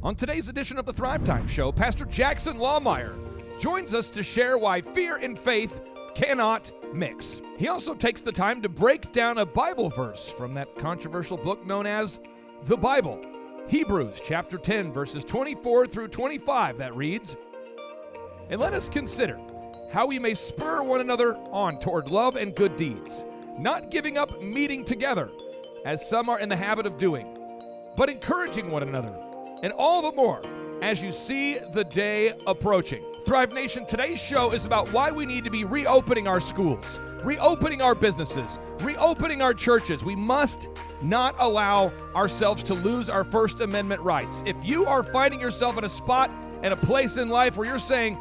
On today's edition of the Thrive Time Show, Pastor Jackson Lahmeyer joins us to share why fear and faith cannot mix. He also takes the time to break down a Bible verse from that controversial book known as the Bible. Hebrews chapter 10, verses 24 through 25, that reads, "And let us consider how we may spur one another on toward love and good deeds, not giving up meeting together, as some are in the habit of doing, but encouraging one another, and all the more as you see the day approaching." Thrive Nation, today's show is about why we need to be reopening our schools, reopening our businesses, reopening our churches. We must not allow ourselves to lose our First Amendment rights. If you are finding yourself in a spot and a place in life where you're saying,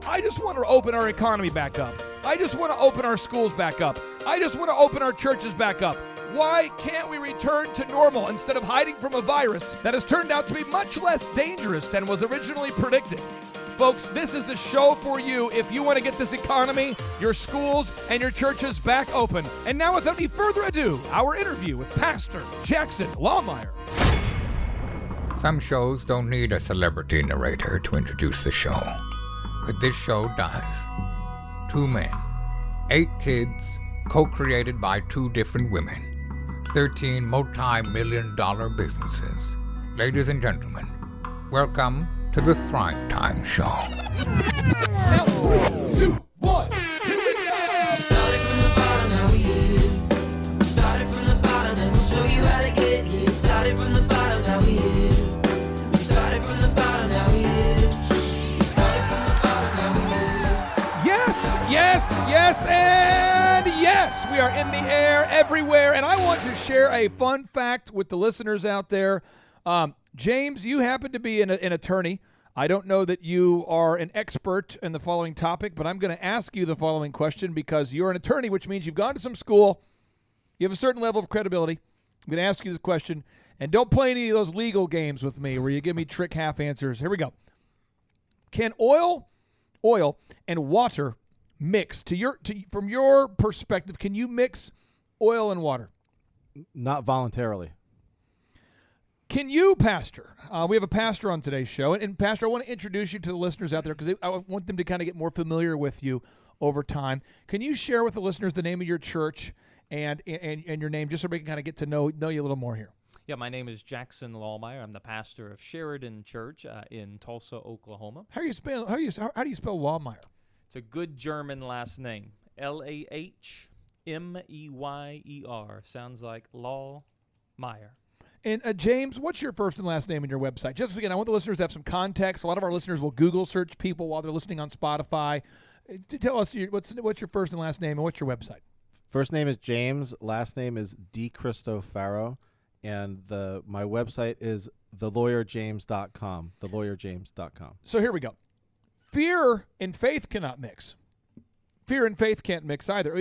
I just want to open our economy back up, I just want to open our schools back up, I just want to open our churches back up, why can't we return to normal instead of hiding from a virus that has turned out to be much less dangerous than was originally predicted? Folks, this is the show for you if you want to get this economy, your schools, and your churches back open. And now, without any further ado, our interview with Pastor Jackson Lahmeyer. Some shows don't need a celebrity narrator to introduce the show, but this show does. 2 men, 8 kids, co-created by 2 different women, 13 multi-million-dollar businesses. Ladies and gentlemen, welcome to the Thrive Time Show. Now, 3, 2, 1, here we go! Started from the bottom, now we here. Started from the bottom, and we'll show you how to get here. Started from the bottom, now we here. Started from the bottom, now we here. Started from the bottom, now we here. Yes, yes, yes, and yes! We are in the air everywhere, and I want to share a fun fact with the listeners out there. James, you happen to be an attorney. I don't know that you are an expert in the following topic, but I'm going to ask you the following question because you're an attorney, which means you've gone to some school. You have a certain level of credibility. I'm going to ask you this question, and don't play any of those legal games with me where you give me trick half answers. Here we go. Can oil and water mix? From your perspective, can you mix oil and water? Not voluntarily. Can you, Pastor? We have a pastor on today's show. And Pastor, I want to introduce you to the listeners out there because I want them to kind of get more familiar with you over time. Can you share with the listeners the name of your church and your name just so we can kind of get to know you a little more here? Yeah, my name is Jackson Lahmeyer. I'm the pastor of Sheridan.Church in Tulsa, Oklahoma. How do you spell Lahmeyer? It's a good German last name. Lahmeyer. Sounds like Lahmeyer. And James, what's your first and last name and your website? Just again, I want the listeners to have some context. A lot of our listeners will Google search people while they're listening on Spotify. Tell us what's your first and last name and what's your website? First name is James. Last name is DiCristofaro. And my website is thelawyerjames.com. Thelawyerjames.com. So here we go. Fear and faith cannot mix. Fear and faith can't mix either.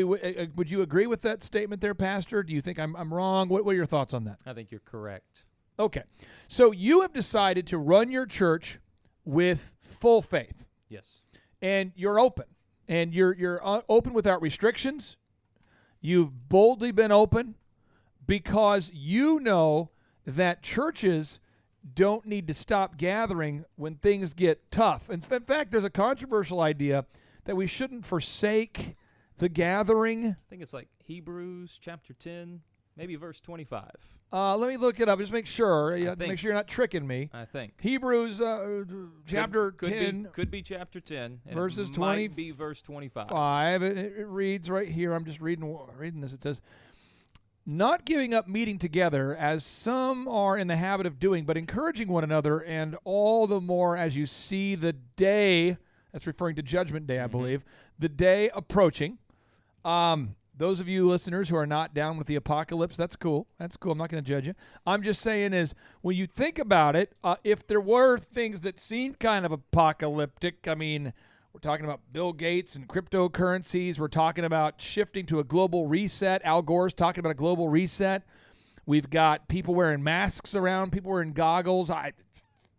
Would you agree with that statement there, Pastor? Do you think I'm wrong? What are your thoughts on that? I think you're correct. Okay. So you have decided to run your church with full faith. Yes. And you're open. And you're open without restrictions. You've boldly been open because you know that churches don't need to stop gathering when things get tough. In fact, there's a controversial idea that we shouldn't forsake the gathering. I think it's like Hebrews chapter 10, maybe verse 25. Let me look it up. Just make sure. Make sure you're not tricking me. I think. This chapter 10. Could be chapter 10. And verses it 20. might be verse 25. It reads right here. I'm just reading this. It says, not giving up meeting together as some are in the habit of doing, but encouraging one another, and all the more as you see the day. That's referring to Judgment Day, I believe. The day approaching. Those of you listeners who are not down with the apocalypse, that's cool. That's cool. I'm not going to judge you. I'm just saying is, when you think about it, if there were things that seemed kind of apocalyptic, I mean, we're talking about Bill Gates and cryptocurrencies. We're talking about shifting to a global reset. Al Gore's talking about a global reset. We've got people wearing masks around, people wearing goggles.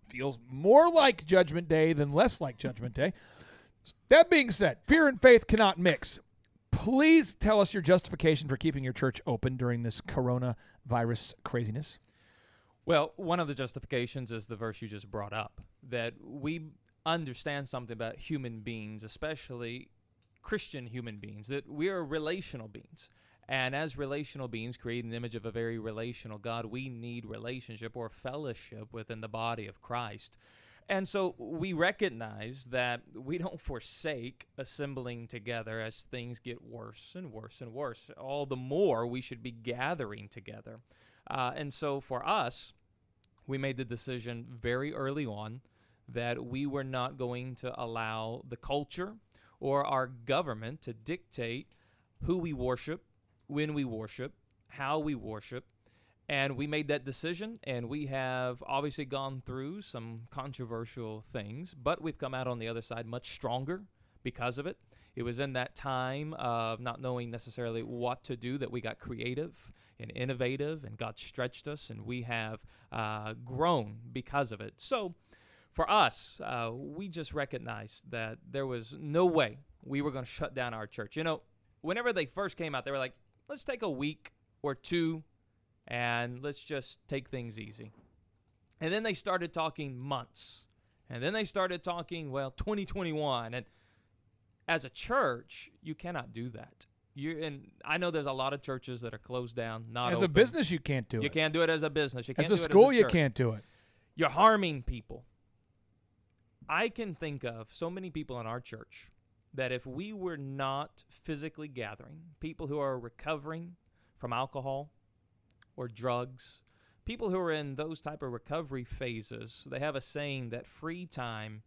Feels more like Judgment Day than less like Judgment Day. That being said, fear and faith cannot mix. Please tell us your justification for keeping your church open during this coronavirus craziness. Well, one of the justifications is the verse you just brought up, that we understand something about human beings, especially Christian human beings, that we are relational beings. And as relational beings created in the image of a very relational God, we need relationship or fellowship within the body of Christ. And so we recognize that we don't forsake assembling together as things get worse and worse and worse. All the more we should be gathering together. And so for us, we made the decision very early on that we were not going to allow the culture or our government to dictate who we worship, when we worship, how we worship. And we made that decision, and we have obviously gone through some controversial things, but we've come out on the other side much stronger because of it. It was in that time of not knowing necessarily what to do that we got creative and innovative, and God stretched us, and we have grown because of it. So for us, we just recognized that there was no way we were going to shut down our church. You know, whenever they first came out, they were like, let's take a week or two and let's just take things easy. And then they started talking months. And then they started talking, 2021. And as a church, you cannot do that. And I know there's a lot of churches that are closed down, not As open. a business, you can't do it. You can't do it as a business. You can't As do a it school, as a you church. can't do it. You're harming people. I can think of so many people in our church that if we were not physically gathering, people who are recovering from alcohol or drugs, people who are in those type of recovery phases, they have a saying that free time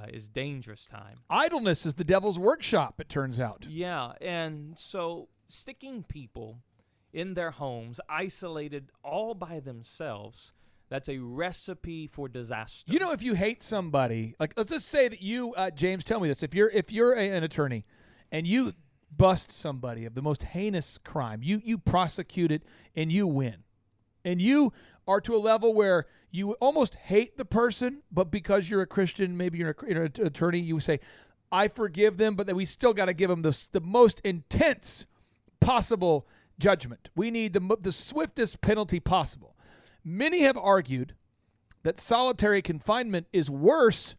is dangerous time. Idleness is the devil's workshop, it turns out. Yeah, and so sticking people in their homes, isolated all by themselves, that's a recipe for disaster. You know, if you hate somebody, like let's just say that you, James, tell me this: if you're an attorney and you bust somebody of the most heinous crime, you prosecute it and you win, and you are to a level where you almost hate the person, but because you're a Christian, maybe you're an attorney, you say, I forgive them, but then we still got to give them the most intense possible judgment. We need the swiftest penalty possible. Many have argued that solitary confinement is worse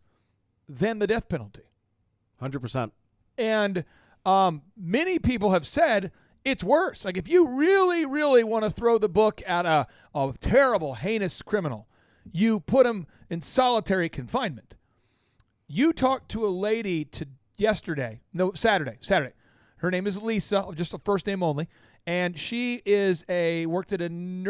than the death penalty. 100%. And many people have said it's worse. Like if you really, really want to throw the book at a terrible, heinous criminal, you put him in solitary confinement. You talked to a lady Saturday. Her name is Lisa, just a first name only. And she worked at an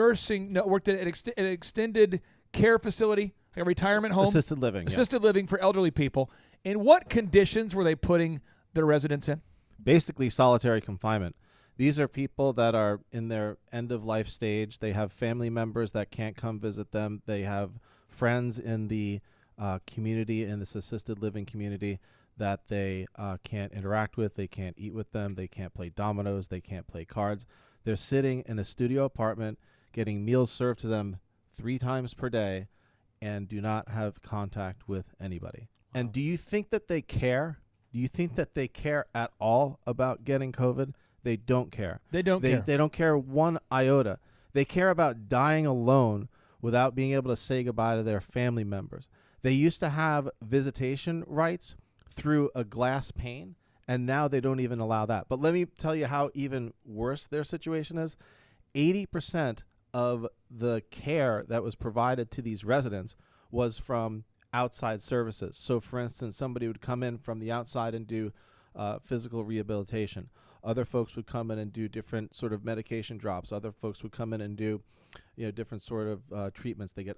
extended care facility, like a retirement home. Assisted living for elderly people. And what conditions were they putting their residents in? Basically solitary confinement. These are people that are in their end-of-life stage. They have family members that can't come visit them. They have friends in the community, in this assisted living community, that they can't interact with. They can't eat with them. They can't play dominoes. They can't play cards. They're sitting in a studio apartment getting meals served to them 3 times per day and do not have contact with anybody. Wow. And do you think that they care? Do you think that they care at all about getting COVID? They don't care. They don't care one iota. They care about dying alone without being able to say goodbye to their family members. They used to have visitation rights through a glass pane, and now they don't even allow that. But let me tell you how even worse their situation is. 80% of the care that was provided to these residents was from outside services. So, for instance, somebody would come in from the outside and do physical rehabilitation. Other folks would come in and do different sort of medication drops. Other folks would come in and do, different sort of treatments. They get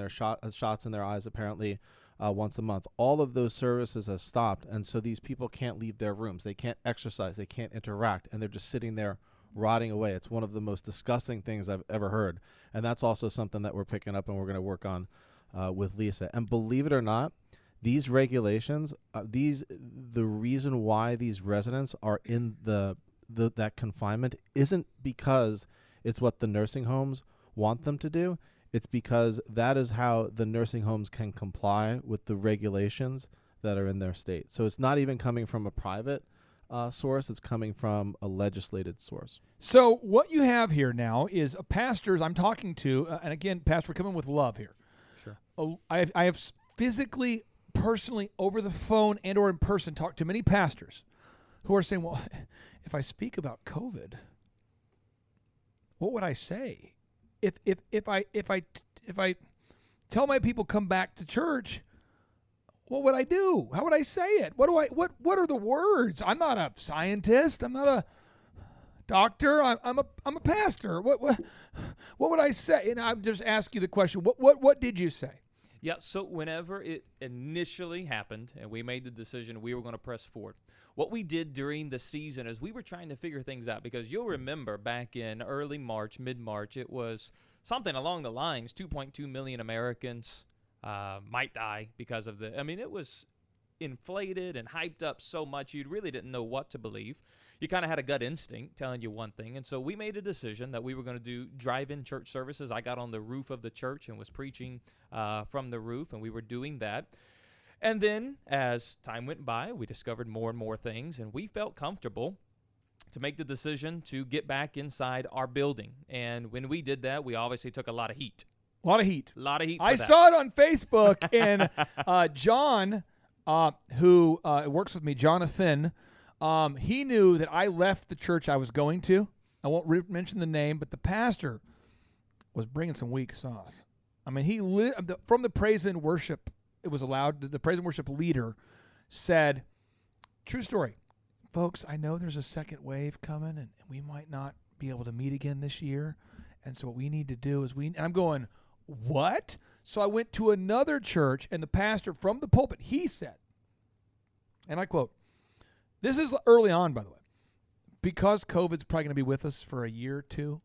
shots in their eyes apparently once a month. All of those services have stopped, and so these people can't leave their rooms. They can't exercise. They can't interact, and they're just sitting there rotting away. It's one of the most disgusting things I've ever heard, and that's also something that we're picking up and we're going to work on with Lisa. And believe it or not, these regulations, the reason why these residents are in that confinement isn't because it's what the nursing homes want them to do. It's because that is how the nursing homes can comply with the regulations that are in their state. So it's not even coming from a private source. It's coming from a legislated source. So what you have here now is a pastors I'm talking to, and again, Pastor, we're coming with love here. Sure. I have physically, personally, over the phone and or in person, talked to many pastors who are saying, well, if I speak about COVID, what would I say? If I tell my people come back to church, what would I do? How would I say it? What are the words? I'm not a scientist. I'm not a doctor. I'm a pastor. What would I say? And I'm just asking you the question. What did you say? Yeah, so whenever it initially happened and we made the decision we were going to press forward, what we did during the season is we were trying to figure things out, because you'll remember back in early March, mid-March, it was something along the lines, 2.2 million Americans might die because of it was inflated and hyped up so much you really didn't know what to believe. You kind of had a gut instinct telling you one thing. And so we made a decision that we were going to do drive-in church services. I got on the roof of the church and was preaching from the roof, and we were doing that. And then as time went by, we discovered more and more things, and we felt comfortable to make the decision to get back inside our building. And when we did that, we obviously took a lot of heat. A lot of heat. A lot of heat for I that. saw it on Facebook, and John, who works with me, Jonathan, he knew that I left the church I was going to. I won't mention the name, but the pastor was bringing some weak sauce. I mean, from the praise and worship, it was allowed. The praise and worship leader said, true story, folks, I know there's a second wave coming, and we might not be able to meet again this year. And so what we need to do is and I'm going, what? So I went to another church, and the pastor from the pulpit, he said, and I quote, this is early on, by the way, because COVID's probably going to be with us for a year or two.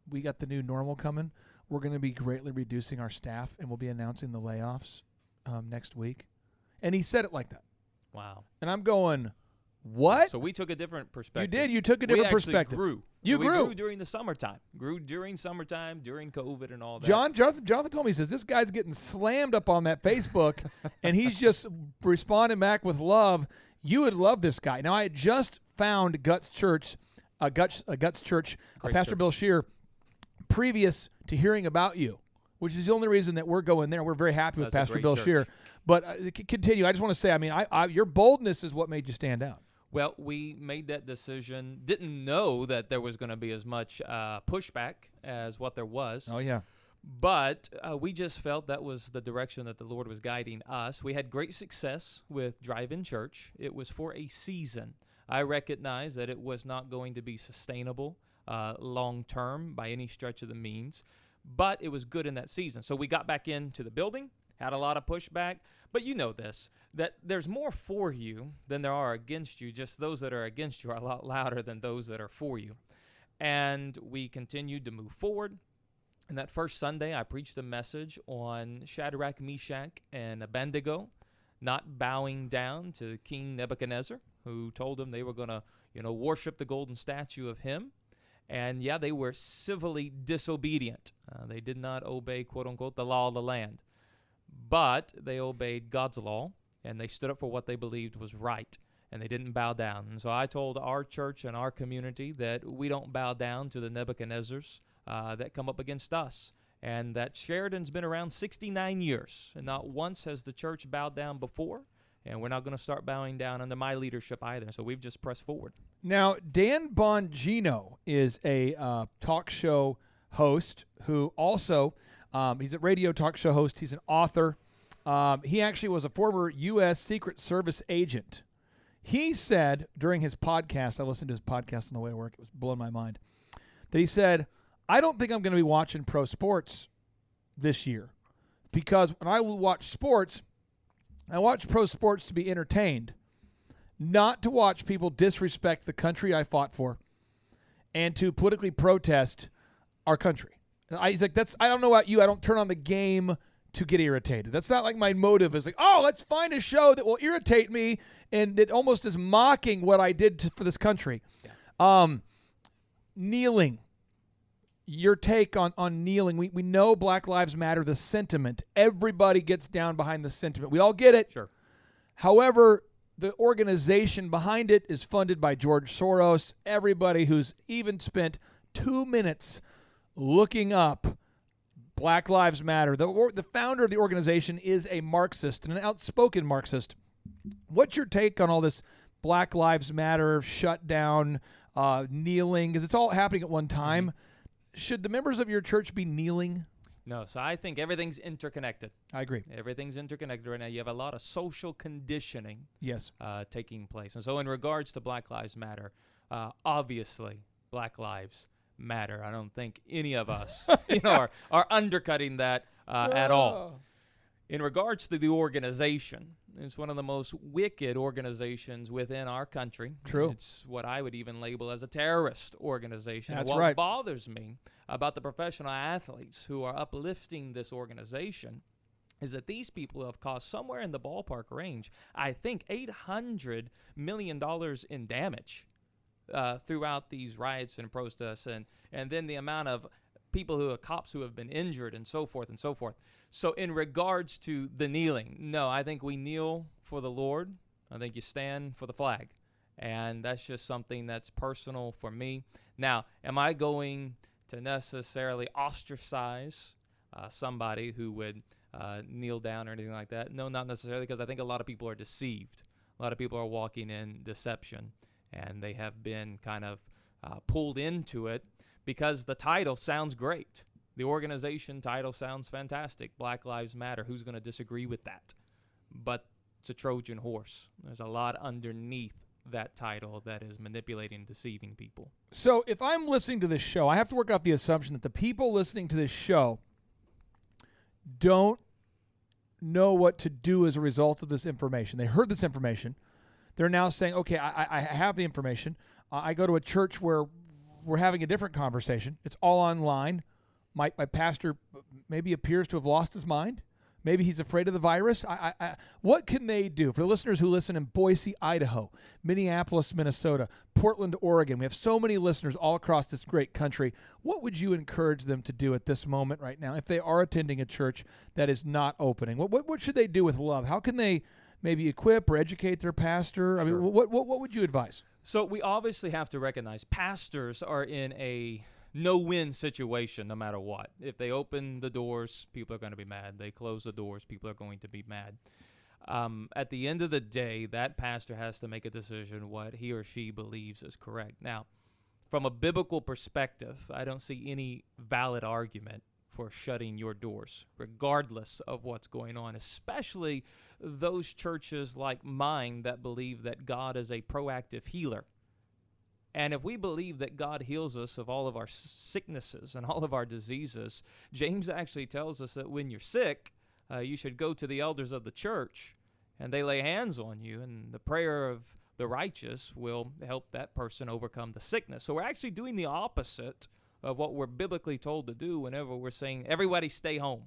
We got the new normal coming. We're going to be greatly reducing our staff, and we'll be announcing the layoffs next week. And he said it like that. Wow. And I'm going, what? So we took a different perspective. You did. You took a different perspective. Grew. You we grew during the summertime. Grew during summertime, during COVID and all that. Jonathan told me, he says, this guy's getting slammed up on that Facebook, and he's just responding back with love. You would love this guy. Now, I had just found Guts Church, Pastor church. Bill Scheer, previous to hearing about you, which is the only reason that we're going there. We're very happy with That's a Pastor great Bill church. Scheer. But continue. I just want to say, your boldness is what made you stand out. Well, we made that decision, didn't know that there was going to be as much pushback as what there was. Oh, yeah. But we just felt that was the direction that the Lord was guiding us. We had great success with drive-in church. It was for a season. I recognize that it was not going to be sustainable long-term by any stretch of the means, but it was good in that season. So we got back into the building, had a lot of pushback, but you know this, that there's more for you than there are against you. Just those that are against you are a lot louder than those that are for you. And we continued to move forward. And that first Sunday, I preached a message on Shadrach, Meshach, and Abednego not bowing down to King Nebuchadnezzar, who told them they were going to, worship the golden statue of him. And yeah, they were civilly disobedient. They did not obey, quote unquote, the law of the land. But they obeyed God's law, and they stood up for what they believed was right, and they didn't bow down. And so I told our church and our community that we don't bow down to the Nebuchadnezzars that come up against us, and that Sheridan's been around 69 years, and not once has the church bowed down before, and we're not going to start bowing down under my leadership either. So we've just pressed forward. Now, Dan Bongino is a talk show host who also, he's a radio talk show host. He's an author. He actually was a former U.S. Secret Service agent. He said during his podcast, I listened to his podcast on the way to work, it was blowing my mind, that he said, I don't think I'm going to be watching pro sports this year, because when I watch sports, I watch pro sports to be entertained, not to watch people disrespect the country I fought for and to politically protest our country. He's like, I don't know about you. I don't turn on the game to get irritated. That's not like my motive is like, oh, let's find a show that will irritate me and it almost is mocking what I did for this country. Yeah. Kneeling. Your take on kneeling. We know Black Lives Matter, the sentiment. Everybody gets down behind the sentiment. We all get it. Sure. However, The organization behind it is funded by George Soros. Everybody who's even spent 2 minutes looking up Black Lives Matter. The founder of the organization is a Marxist and an outspoken Marxist. What's your take on all this Black Lives Matter, shutdown, kneeling? Because it's all happening at one time. Should the members of your church be kneeling? No, so I think everything's interconnected. I agree. Everything's interconnected right now. You have a lot of social conditioning Yes. taking place. And so in regards to Black Lives Matter, obviously Black Lives Matter. I don't think any of us are undercutting that at all. In regards to the organization, it's one of the most wicked organizations within our country. True. It's what I would even label as a terrorist organization. That's What right. bothers me about the professional athletes who are uplifting this organization is that these people have caused somewhere in the ballpark range, I think, $800 million in damage throughout these riots and protests, and then the amount of cops who have been injured and so forth and so forth. So in regards to the kneeling, no, I think we kneel for the Lord. I think you stand for the flag. And that's just something that's personal for me. Now, am I going to necessarily ostracize somebody who would kneel down or anything like that? No, not necessarily, because I think a lot of people are deceived. A lot of people are walking in deception, and they have been kind of pulled into it because the title sounds great. The organization title sounds fantastic. Black Lives Matter. Who's going to disagree with that? But it's a Trojan horse. There's a lot underneath that title that is manipulating and deceiving people. So if I'm listening to this show, I have to work out the assumption that the people listening to this show don't know what to do as a result of this information. They heard this information. They're now saying, okay, I have the information. I go to a church where we're having a different conversation. It's all online. My pastor maybe appears to have lost his mind. Maybe he's afraid of the virus. What can they do? For the listeners who listen in Boise, Idaho, Minneapolis, Minnesota, Portland, Oregon, we have so many listeners all across this great country. What would you encourage them to do at this moment right now if they are attending a church that is not opening? What should they do with love? How can they maybe equip or educate their pastor? Sure. I mean, what would you advise? So we obviously have to recognize pastors are in a no-win situation no matter what. If they open the doors, people are going to be mad. They close the doors, people are going to be mad. At the end of the day, that pastor has to make a decision what he or she believes is correct. Now, from a biblical perspective, I don't see any valid argument for shutting your doors, regardless of what's going on, especially those churches like mine that believe that God is a proactive healer. And if we believe that God heals us of all of our sicknesses and all of our diseases, James actually tells us that when you're sick, you should go to the elders of the church, and they lay hands on you, and the prayer of the righteous will help that person overcome the sickness. So we're actually doing the opposite of what we're biblically told to do whenever we're saying, everybody stay home.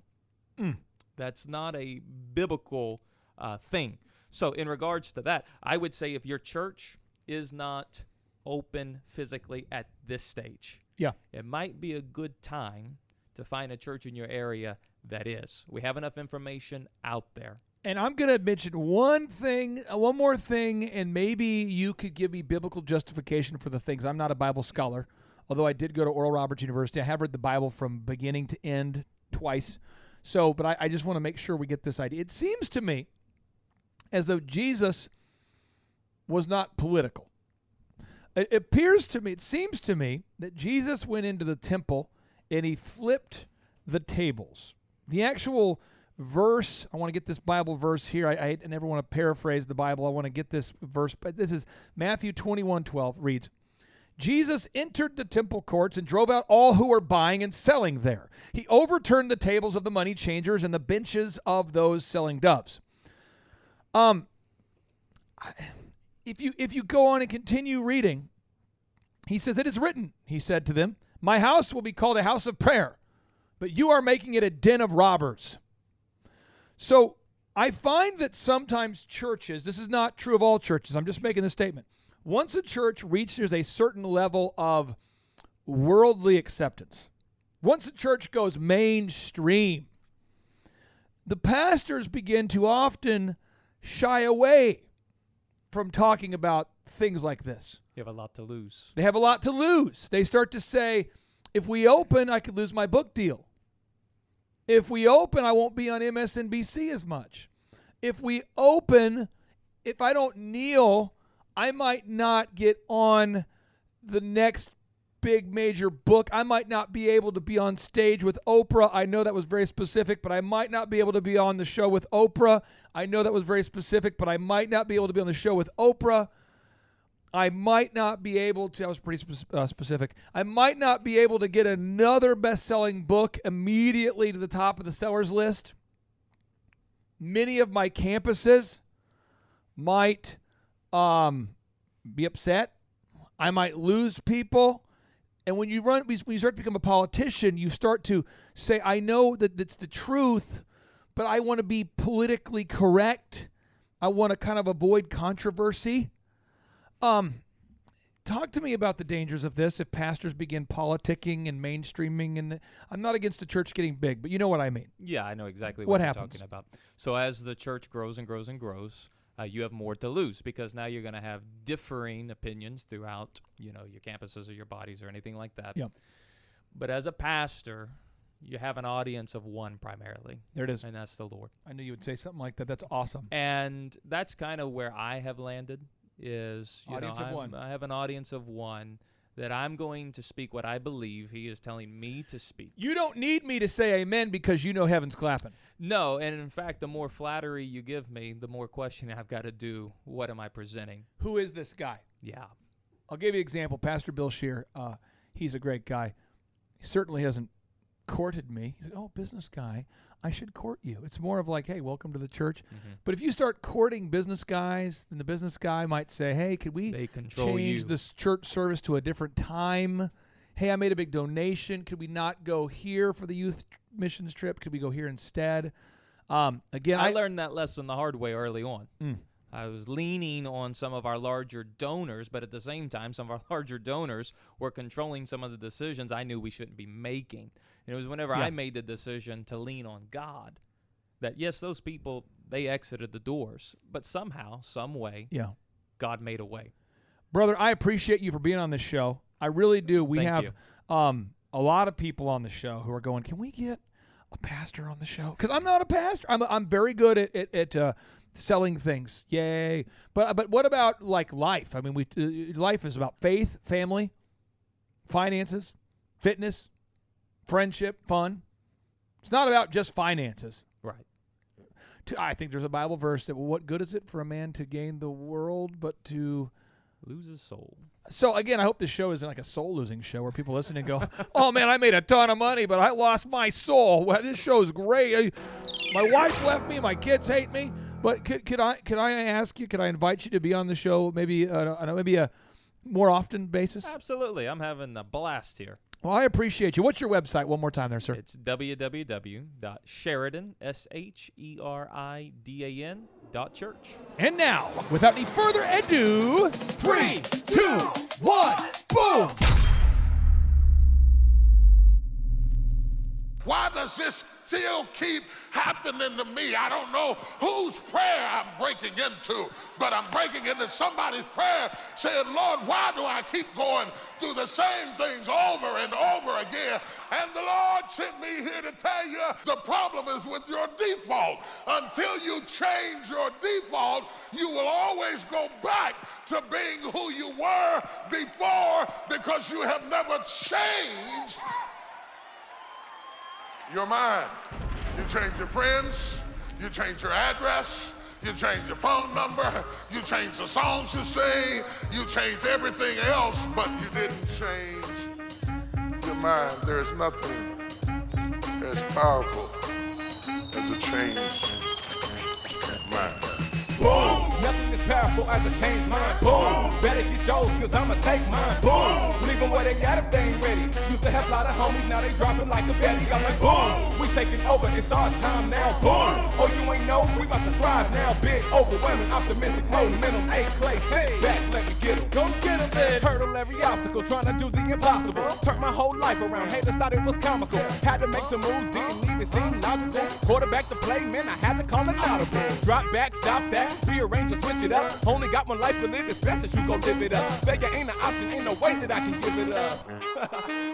That's not a biblical thing. So in regards to that, I would say if your church is not open physically at this stage, it might be a good time to find a church in your area that is. We have enough information out there. And I'm going to mention one more thing, and maybe you could give me biblical justification for the things. I'm not a Bible scholar, although I did go to Oral Roberts University. I have read the Bible from beginning to end twice. But I just want to make sure we get this idea. It seems to me as though Jesus was not political. It seems to me that Jesus went into the temple and he flipped the tables. The actual verse, I want to get this Bible verse here. I never want to paraphrase the Bible. I want to get this verse, but this is Matthew 21:12 reads, Jesus entered the temple courts and drove out all who were buying and selling there. He overturned the tables of the money changers and the benches of those selling doves. If you go on and continue reading, he says, it is written, he said to them, my house will be called a house of prayer, but you are making it a den of robbers. So I find that sometimes churches, this is not true of all churches, I'm just making this statement. Once a church reaches a certain level of worldly acceptance, once a church goes mainstream, the pastors begin to often shy away from talking about things like this. You have a lot to lose. They have a lot to lose. They start to say, if we open, I could lose my book deal. If we open, I won't be on MSNBC as much. If we open, if I don't kneel, I might not get on the next big major book. I might not be able to be on stage with Oprah. I know that was very specific, but I might not be able to be on the show with Oprah. I know that was very specific, but I might not be able to be on the show with Oprah. I might not be able to, that was pretty specific. I might not be able to get another best-selling book immediately to the top of the sellers list. Many of my campuses might be upset. I might lose people. And when you start to become a politician, you start to say, I know that it's the truth, but I want to be politically correct. I want to kind of avoid controversy. Talk to me about the dangers of this if pastors begin politicking and mainstreaming. And I'm not against the church getting big, but you know what I mean. Yeah, I know exactly What what you're happens? talking about. So as the church grows and grows and grows, you have more to lose because now you're going to have differing opinions throughout, your campuses or your bodies or anything like that. Yep. But as a pastor, you have an audience of one primarily. There it is. And that's the Lord. I knew you would say something like that. That's awesome. And that's kind of where I have landed is, Audience of one. I have an audience of one that I'm going to speak what I believe he is telling me to speak. You don't need me to say amen because you know heaven's clapping. No, and in fact, the more flattery you give me, the more questioning I've got to do. What am I presenting? Who is this guy? Yeah. I'll give you an example. Pastor Bill Scheer, he's a great guy. He certainly hasn't courted me. He said, oh, business guy, I should court you. It's more of like, hey, welcome to the church. Mm-hmm. But if you start courting business guys, then the business guy might say, hey, could we change this church service to a different time? Hey, I made a big donation. Could we not go here for the youth missions trip? Could we go here instead? Again, I learned that lesson the hard way early on. Mm. I was leaning on some of our larger donors, but at the same time, some of our larger donors were controlling some of the decisions I knew we shouldn't be making. And it was whenever I made the decision to lean on God that, yes, those people, they exited the doors, but somehow, some way, God made a way. Brother, I appreciate you for being on this show. I really do. We have a lot of people on the show who are going, can we get a pastor on the show? Because I'm not a pastor. I'm very good at selling things. Yay. But what about like life? I mean, life is about faith, family, finances, fitness, friendship, fun. It's not about just finances. Right. I think there's a Bible verse that, well, what good is it for a man to gain the world but to lose his soul? So, again, I hope this show isn't like a soul-losing show where people listen and go, oh, man, I made a ton of money, but I lost my soul. Well, this show's great. My wife left me. My kids hate me. But could I ask you, could I invite you to be on the show maybe a more often basis? Absolutely. I'm having a blast here. Well, I appreciate you. What's your website? One more time there, sir. It's www.Sheridan.Church. And now, without any further ado, 3, 2, 1, boom! Why does this still keep happening to me? I don't know whose prayer I'm breaking into, but I'm breaking into somebody's prayer saying, Lord, why do I keep going through the same things over and over again? And the Lord sent me here to tell you the problem is with your default. Until you change your default, you will always go back to being who you were before because you have never changed your mind. You change your friends, you change your address, you change your phone number, you change the songs you sing, you change everything else, but you didn't change your mind. There is nothing as powerful as a changed mind. Boom! Nothing as powerful as a changed mind. Boom! Better get yours, cause I'ma take mine. Boom! Leave them where they got if they ain't ready. Used to have a lot of homies, now they dropping like a Betty. I'm like, boom! We taking over, it's our time now. Boom! Oh, you ain't know, we about to thrive now. Big, overwhelming, optimistic, momentum, A place. Hey, back, let me get 'em. Go get 'em then. Hurdle every obstacle, obstacle, trying to do the impossible. Turned my whole life around, haters thought it was comical. Had to make some moves, didn't even seem logical. Quarterback to play, man, I had to call it audible. Drop back, stop that, rearrange or switch it up. Only got one life to live, it's best that you go live it up. Failure ain't an option, ain't no way that I can give it up.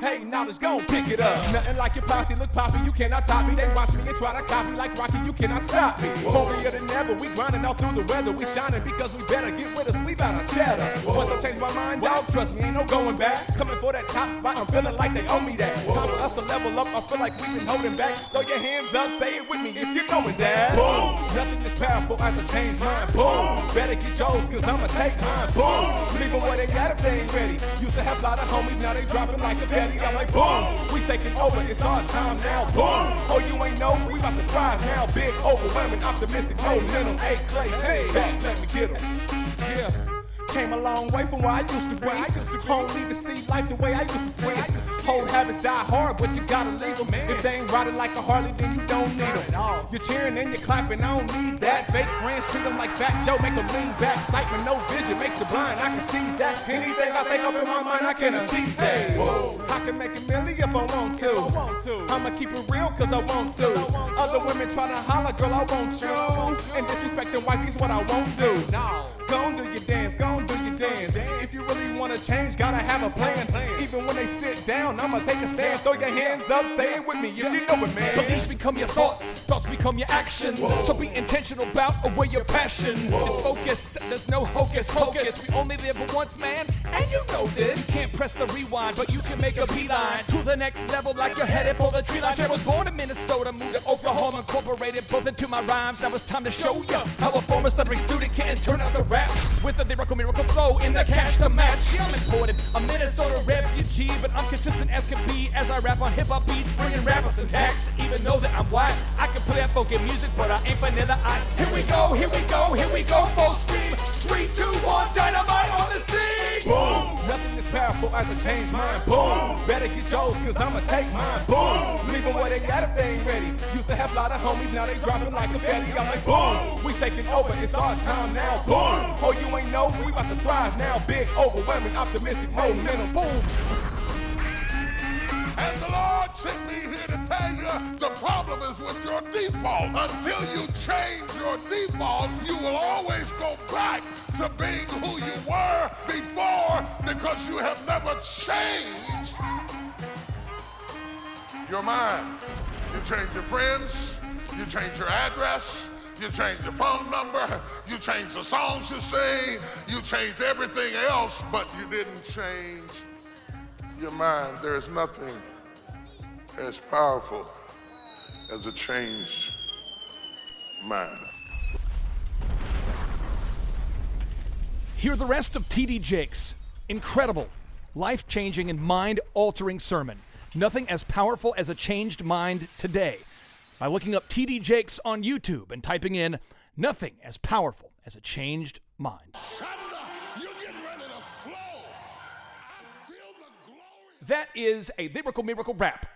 Hey, knowledge, gon' pick it up. Nothing like your posse, look poppy, you cannot top me. They watch me and try to copy like Rocky, you cannot stop me. Hungrier than ever, we grinding all through the weather. We shining because we better get with us, we bout our cheddar. Once I change my mind, dog, trust me, ain't no going back. Coming for that top spot, I'm feeling like they owe me that. Time for us to level up, I feel like we've been holding back. Throw your hands up, say it with me if you know it, Dad. Boom, nothing is powerful as a change mind. Boom, better get yours, cause I'ma take mine. Boom, leave them where they got if they ain't ready. Used to have a lot of homies, now they dropping like a fatty. I'm like, boom, we taking over, it's our time now. Boom, oh, you ain't know, we about to thrive now. Big, overwhelming, optimistic, no mental. Hey, Clay, hey, back, let me get 'em. Yeah. Came a long way from where I used to be. Don't even see life the way I used to see it. Old habits die hard, but you gotta leave them. If they ain't riding like a Harley, then you don't need them. You're cheering and you're clapping, I don't need that. Fake friends treat them like Fat Joe, make them lean back. Excitement, no vision, makes you blind, I can see that. Anything I think up in my mind, I can achieve that. I can make a million if I want to. I'ma keep it real cause I want to. Other women try to holler, girl, I want you. And disrespecting wifey's what I won't do. Gon' do your dance, gon' do your dance. If you really wanna change, gotta have a plan. Even when they sit down, I'ma take a stand. Throw your hands up, say it with me if you know it, man. Beliefs become your thoughts, thoughts become your actions. So be intentional about where your passion is focused. There's no hocus pocus. We only live once, man, and you know this. You can't press the rewind, but you can make a beeline to the next level like you're headed for the tree line. I was born in Minnesota, moved to Oklahoma, incorporated both into my rhymes. Now it's time to show you how a former stuttering student can turn out the raps with a lyrical miracle flow in the cash to match. Yeah, I'm imported, a Minnesota refugee, but I'm consistent as can be as I rap on hip-hop beats, bringing rappers and tax. Even though that I'm wise, I can play that funky music, but I ain't vanilla ice. Here we go, here we go, here we go, full steam. 3, 2, 1, dynamite on the scene. Boom, nothing is powerful as a change mind. Boom, better get yours, cause I'ma take mine. Boom, leave them where they got if they ain't ready. Used to have a lot of homies, now they dropping like a fatty. I'm like, boom, we taking over, it's our time now. Boom, oh, you ain't know, we about to thrive now. Big, overwhelming, optimistic, momentum. Boom. And the Lord sent me here to tell you the problem is with your default. Until you change your default, you will always go back to being who you were before because you have never changed your mind. You change your friends, you change your address, you change your phone number, you change the songs you sing, you changed everything else, but you didn't change your mind. There is nothing as powerful as a changed mind. Hear the rest of T.D. Jakes' incredible, life-changing, and mind-altering sermon, Nothing as Powerful as a Changed Mind Today, by looking up T.D. Jakes on YouTube and typing in Nothing as Powerful as a Changed Mind. You're getting ready to flow. I feel the glory. That is a lyrical miracle rap